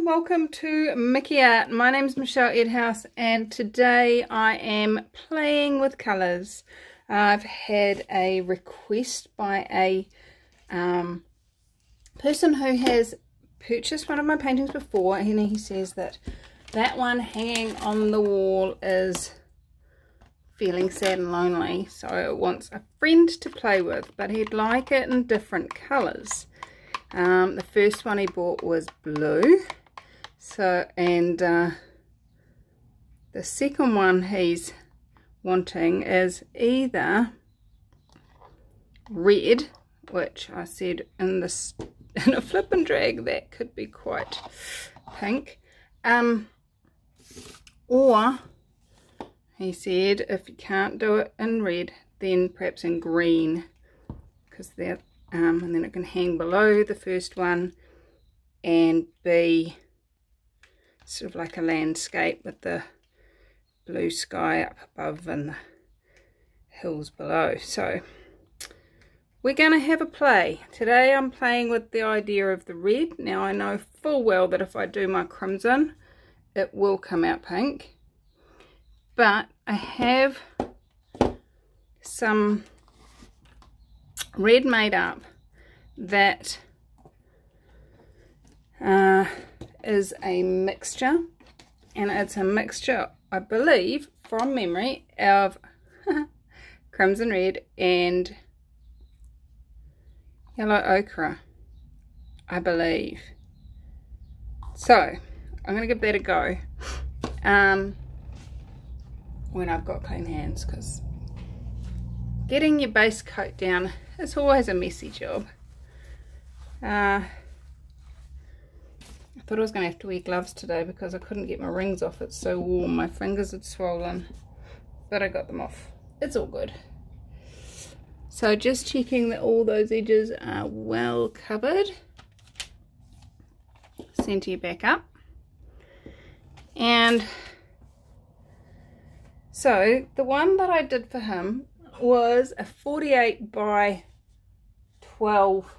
welcome to Mickey Art. My name's Michelle Edhouse and today I am playing with colours. I've had a request by a person who has purchased one of my paintings before, and he says that that one hanging on the wall is feeling sad and lonely, so it wants a friend to play with, but he'd like it in different colours. The first one he bought was blue, and the second one he's wanting is either red, which I said in a flip and drag that could be quite pink, or he said if you can't do it in red, then perhaps in green, because they're and then it can hang below the first one and be sort of like a landscape with the blue sky up above and the hills below. So we're going to have a play. Today I'm playing with the idea of the red. Now I know full well that if I do my crimson it will come out pink, but I have some red made up that is a mixture, and it's a mixture, I believe from memory, of crimson red and yellow ochre, I believe. So I'm going to give that a go when I've got clean hands, because getting your base coat down is always a messy job. I thought I was going to have to wear gloves today because I couldn't get my rings off. It's so warm. My fingers had swollen, but I got them off. It's all good. So just checking that all those edges are well covered. Centre you back up. And so the one that I did for him was a 48 by 12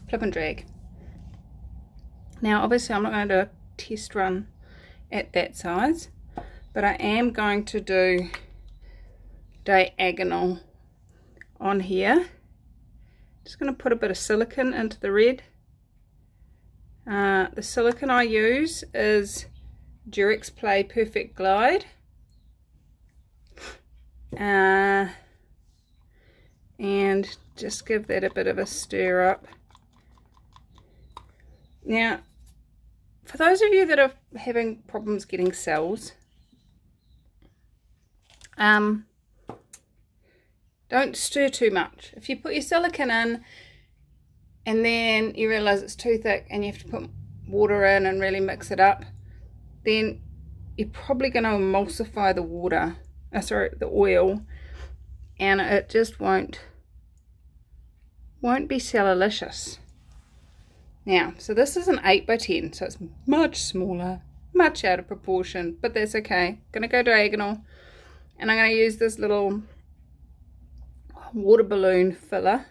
flip and drag. Now obviously I'm not going to do a test run at that size, but I am going to do diagonal on here. Just going to put a bit of silicone into the red. The silicone I use is Durex Play Perfect Glide. And just give that a bit of a stir up. Now for those of you that are having problems getting cells, don't stir too much. If you put your silicone in and then you realize it's too thick and you have to put water in and really mix it up, then you're probably going to emulsify the water, the oil, and it just won't be cellulicious. Now, so this is an 8 by 10, so it's much smaller, much out of proportion, but that's okay. Gonna go diagonal, and I'm gonna use this little water balloon filler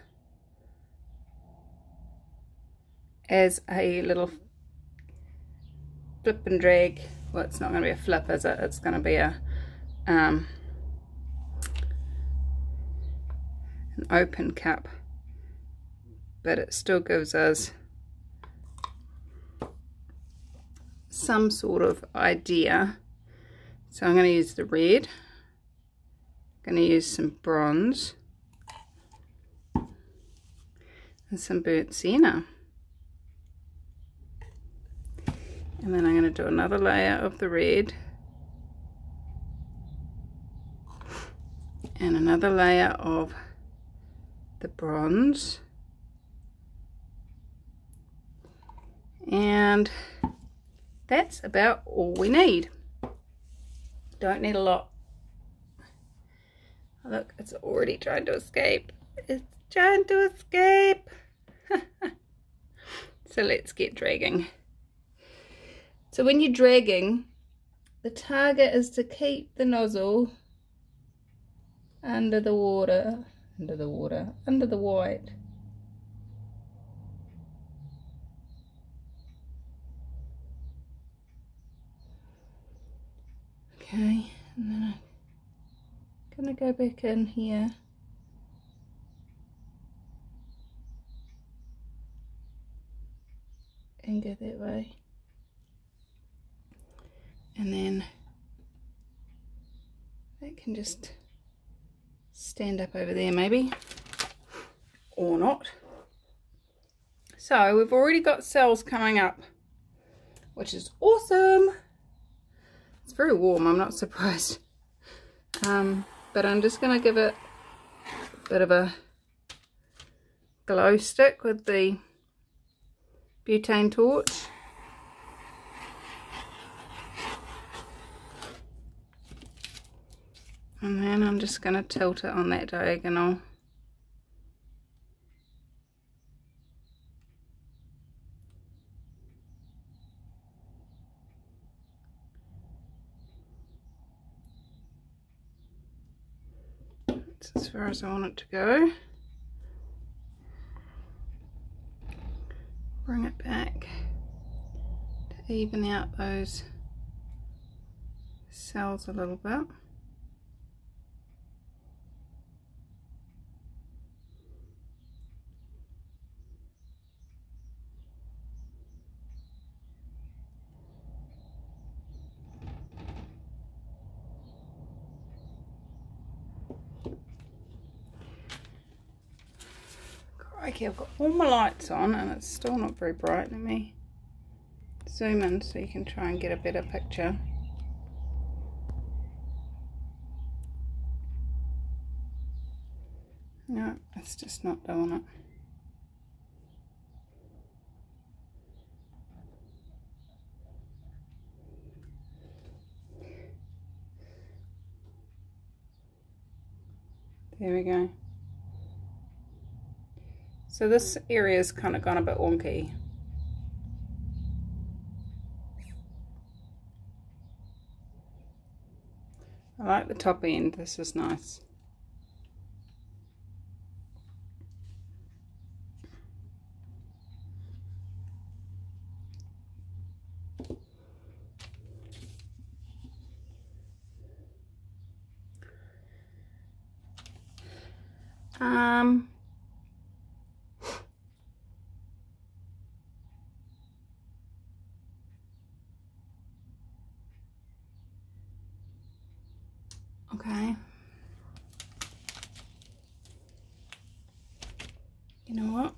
as a little flip and drag. Well, it's not gonna be a flip, is it? It's gonna be a an open cup, but it still gives us some sort of idea. So I'm going to use the red, I'm going to use some bronze and some burnt sienna, and then I'm going to do another layer of the red and another layer of the bronze, and that's about all we need. Don't need a lot. Look, it's already trying to escape. It's trying to escape. So let's get dragging. So when you're dragging, the target is to keep the nozzle under the water, under the white. Okay, and then I'm gonna go back in here. And go that way. And then that can just stand up over there maybe, or not. So we've already got cells coming up, which is awesome. It's very warm, I'm not surprised. But I'm just going to give it a bit of a glow stick with the butane torch. And then I'm just going to tilt it on that diagonal. That's as far as I want it to go. Bring it back to even out those cells a little bit. Okay, I've got all my lights on and it's still not very bright. Let me zoom in so you can try and get a better picture. No, it's just not doing it. There we go. So this area's kind of gone a bit wonky. I like the top end, this is nice. Okay. You know what?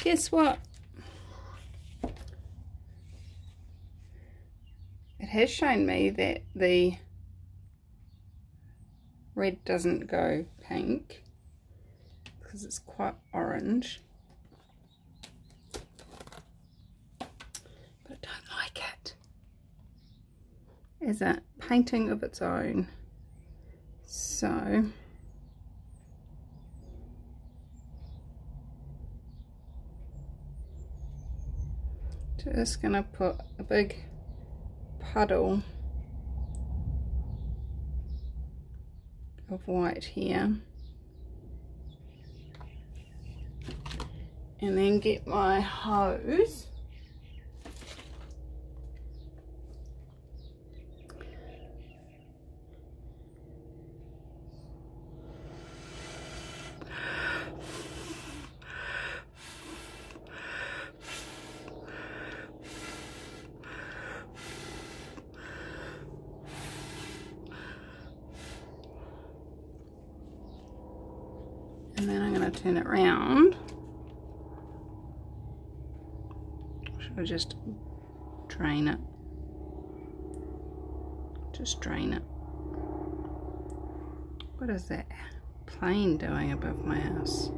Guess what? It has shown me that the red doesn't go pink because it's quite orange. But I don't like it as a painting of its own. So just gonna put a big puddle of white here and then get my hose and then I'm going to turn it round. Should I just drain it? Just drain it. What is that plane doing above my house?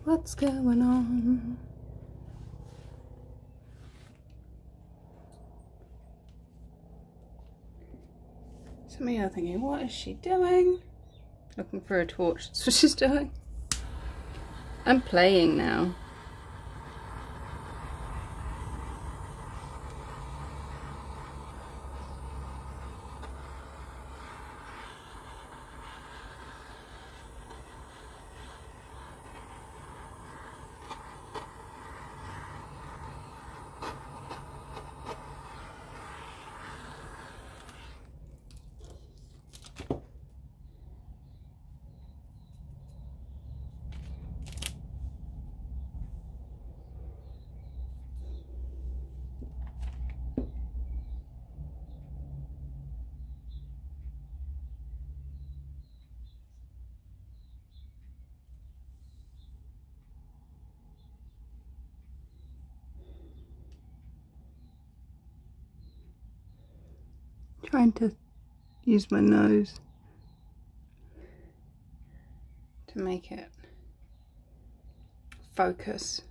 What's going on? Some of you are thinking, what is she doing? Looking for a torch, that's what she's doing. I'm playing now. Trying to use my nose to make it focus.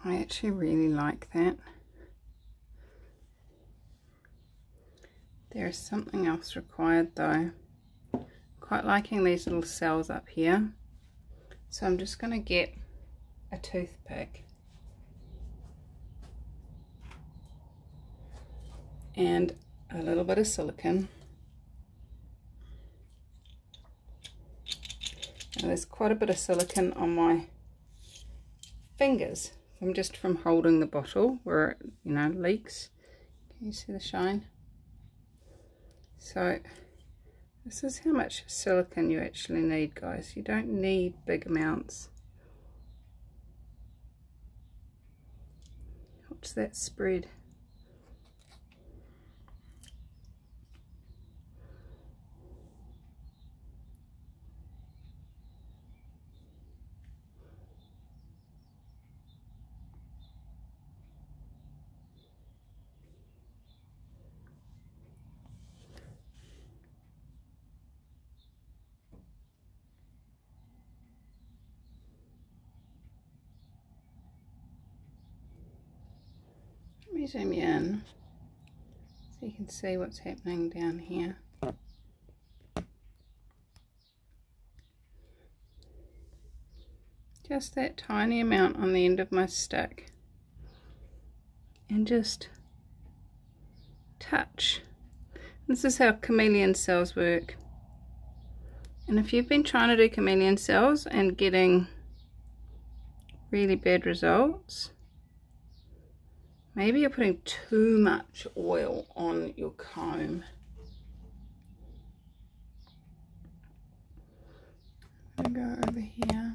I actually really like that. There is something else required though. Quite liking these little cells up here. So I'm just going to get a toothpick and a little bit of silicone. Now there's quite a bit of silicone on my fingers from holding the bottle where it, you know, leaks. Can you see the shine? So this is how much silicone you actually need, guys. You don't need big amounts. Watch that spread. Let me zoom you in so you can see what's happening down here. Just that tiny amount on the end of my stick, and just touch. This is how chameleon cells work. And if you've been trying to do chameleon cells and getting really bad results, maybe you're putting too much oil on your comb. I'm going to go over here.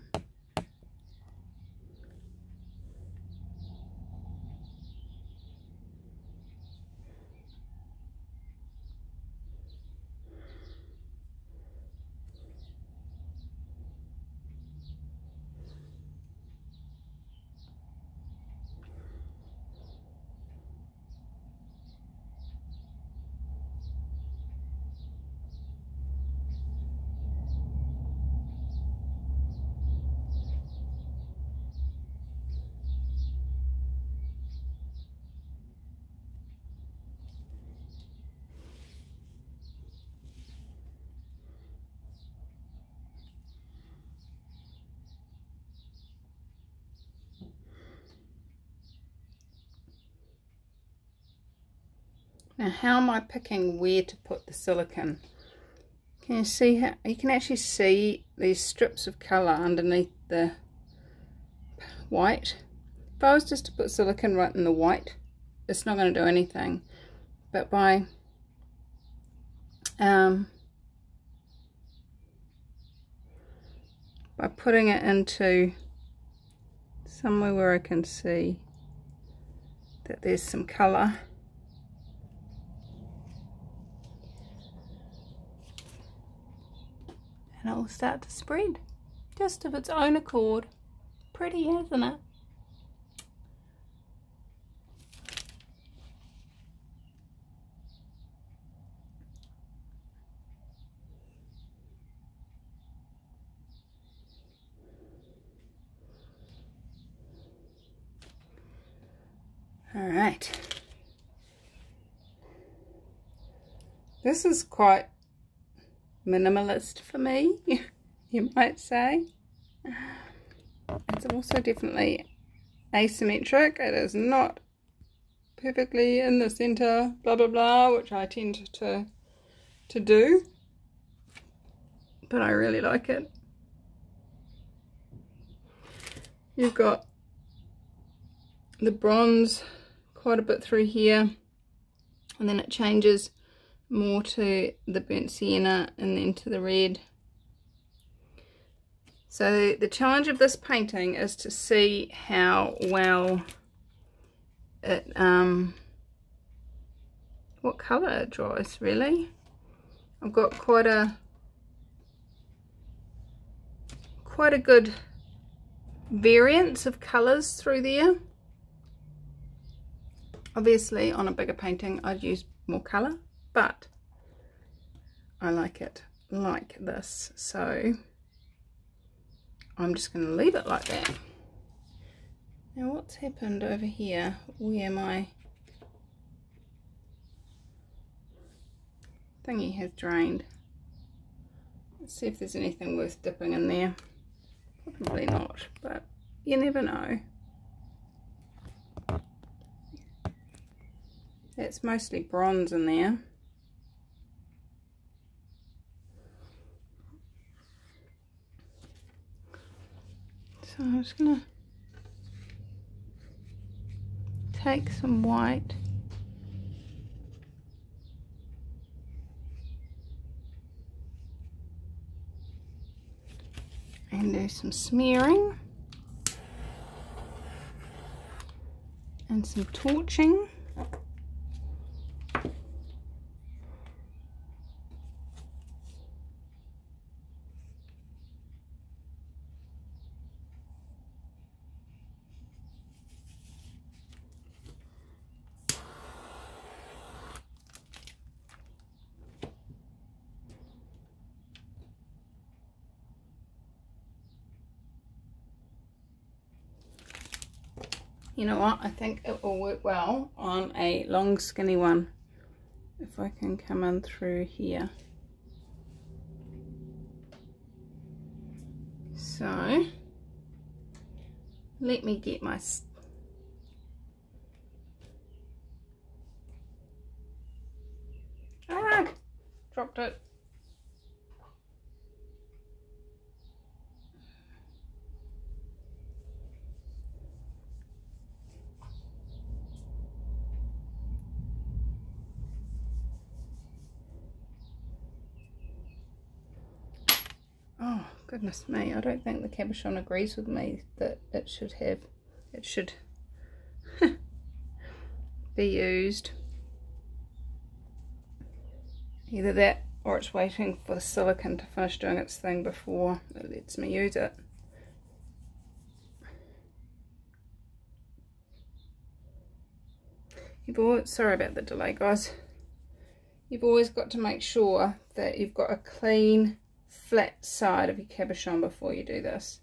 Now how am I picking where to put the silicone? Can you see how you can actually see these strips of colour underneath the white? If I was just to put silicone right in the white, it's not going to do anything. But by putting it into somewhere where I can see that there's some colour, and it will start to spread just of its own accord. Pretty, isn't it? All right. This is quite minimalist for me, you might say. It's also definitely asymmetric. It is not perfectly in the center, blah blah blah, which I tend to do, but I really like it. You've got the bronze quite a bit through here, and then it changes more to the burnt sienna and then to the red. So the challenge of this painting is to see how well it what colour it dries, really. I've got quite a good variance of colours through there. Obviously on a bigger painting I'd use more colour, but I like it like this, so I'm just going to leave it like that. Now what's happened over here where my thingy has drained? Let's see if there's anything worth dipping in there. Probably not, but you never know. That's mostly bronze in there. So I'm just going to take some white and do some smearing and some torching. You know what, I think it will work well on a long skinny one if I can come in through here. So let me get my dropped it. Oh goodness me, I don't think the cabochon agrees with me that it should be used. Either that or it's waiting for the silicone to finish doing its thing before it lets me use it. Sorry about the delay, guys. You've always got to make sure that you've got a clean flat side of your cabochon before you do this.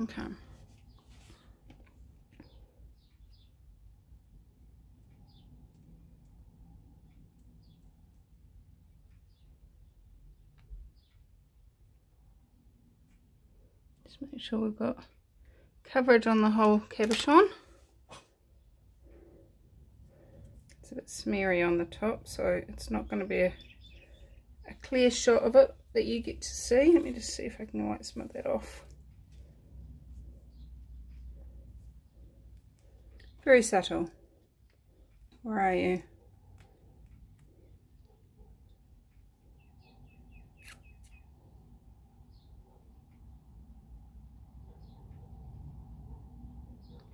Okay. Just make sure we've got coverage on the whole cabochon. It's a bit smeary on the top, so it's not going to be a clear shot of it that you get to see. Let me just see if I can white smudge that off. Very subtle. Where are you?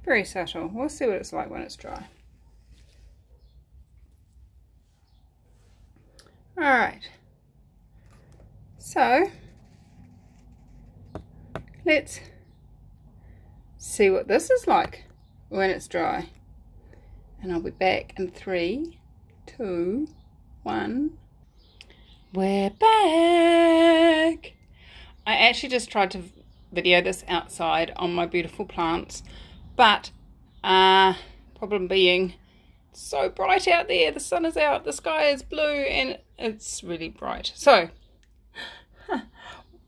Very subtle. We'll see what it's like when it's dry. Alright, so let's see what this is like when it's dry. And I'll be back in 3, 2, 1. We're back! I actually just tried to video this outside on my beautiful plants, but problem being, it's so bright out there, the sun is out, the sky is blue, and it's really bright. So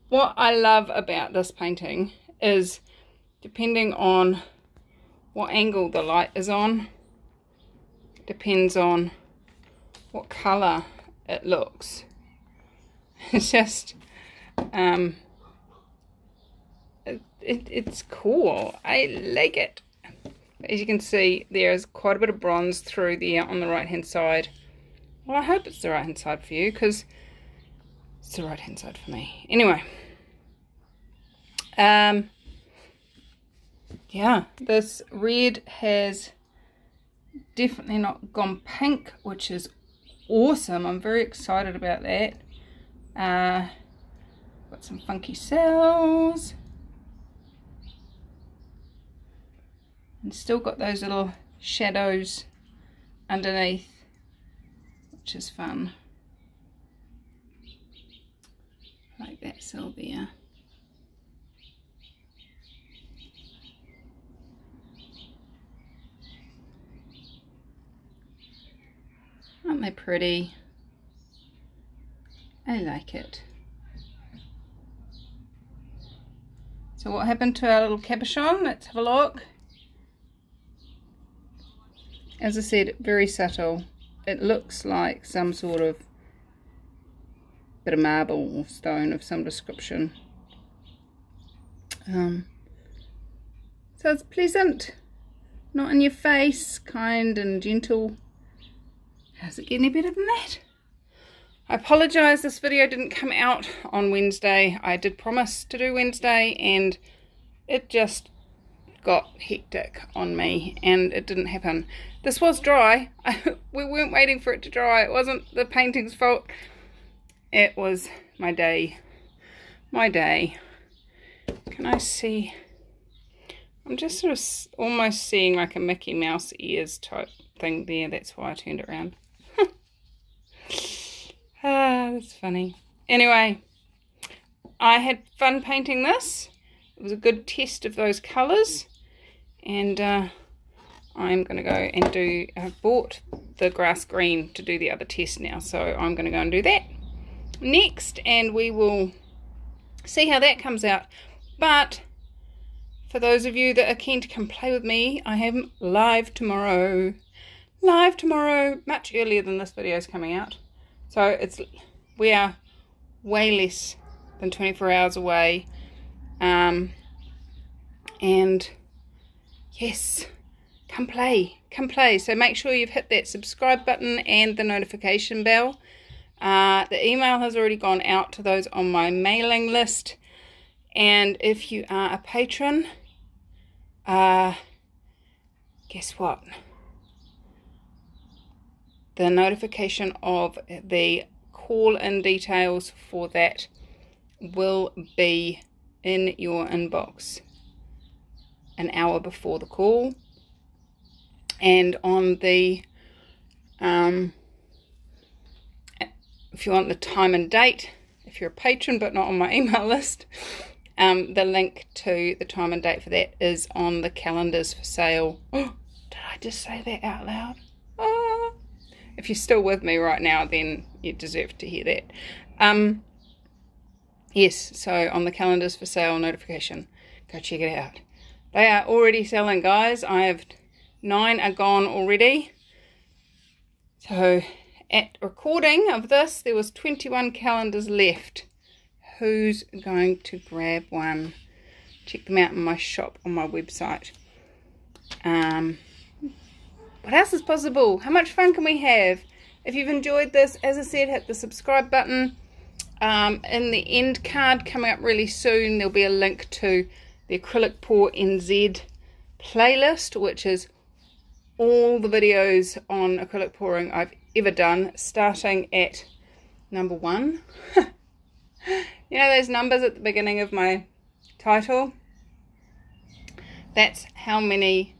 what I love about this painting is, depending on what angle the light is on, depends on what colour it looks. It's just it's cool. I like it. As you can see, there's quite a bit of bronze through there on the right hand side. Well, I hope it's the right hand side for you, because it's the right hand side for me. Anyway, yeah, this red has definitely not gone pink, which is awesome. I'm very excited about that. Got some funky cells. And still got those little shadows underneath, which is fun. Like that cell there. Aren't they pretty? I like it. So what happened to our little cabochon? Let's have a look. As I said, very subtle. It looks like some sort of bit of marble or stone of some description. So it's pleasant, not in your face, kind and gentle. How's it get any better than that? I apologise, this video didn't come out on Wednesday. I did promise to do Wednesday and it just got hectic on me and it didn't happen. This was dry. We weren't waiting for it to dry. It wasn't the painting's fault. It was my day. My day. Can I see? I'm just sort of almost seeing like a Mickey Mouse ears type thing there. That's why I turned it around. That's funny. Anyway, I had fun painting this. It was a good test of those colours. And I'm going to go and do, I've bought the grass green to do the other test now. So I'm going to go and do that next. And we will see how that comes out. But for those of you that are keen to come play with me, I am live tomorrow. Live tomorrow, much earlier than this video is coming out. So we are way less than 24 hours away. And yes, come play. So make sure you've hit that subscribe button and the notification bell. The email has already gone out to those on my mailing list. And if you are a patron, guess what? The notification of the call-in details for that will be in your inbox an hour before the call. And on the if you want the time and date, if you're a patron but not on my email list, the link to the time and date for that is on the calendars for sale. Oh, did I just say that out loud? Oh. If you're still with me right now, then you deserve to hear that. Yes, so on the calendars for sale notification, go check it out. They are already selling, guys. I have 9 are gone already. So at recording of this, there was 21 calendars left. Who's going to grab one? Check them out in my shop on my website. What else is possible? How much fun can we have? If you've enjoyed this, as I said, hit the subscribe button. In the end card coming up really soon, there'll be a link to the Acrylic Pour NZ playlist, which is all the videos on acrylic pouring I've ever done, starting at number 1. You know those numbers at the beginning of my title? That's how many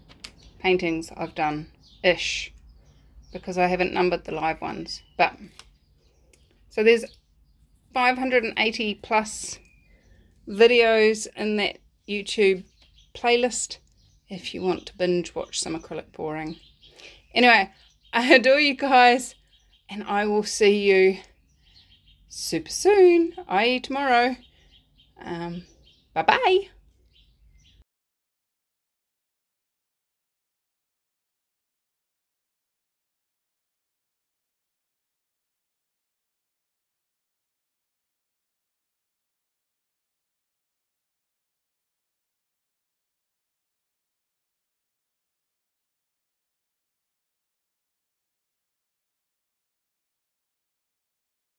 paintings I've done. Ish, because I haven't numbered the live ones. But so there's 580 plus videos in that YouTube playlist if you want to binge watch some acrylic pouring. Anyway, I adore you guys, and I will see you super soon, i.e. tomorrow. Bye bye.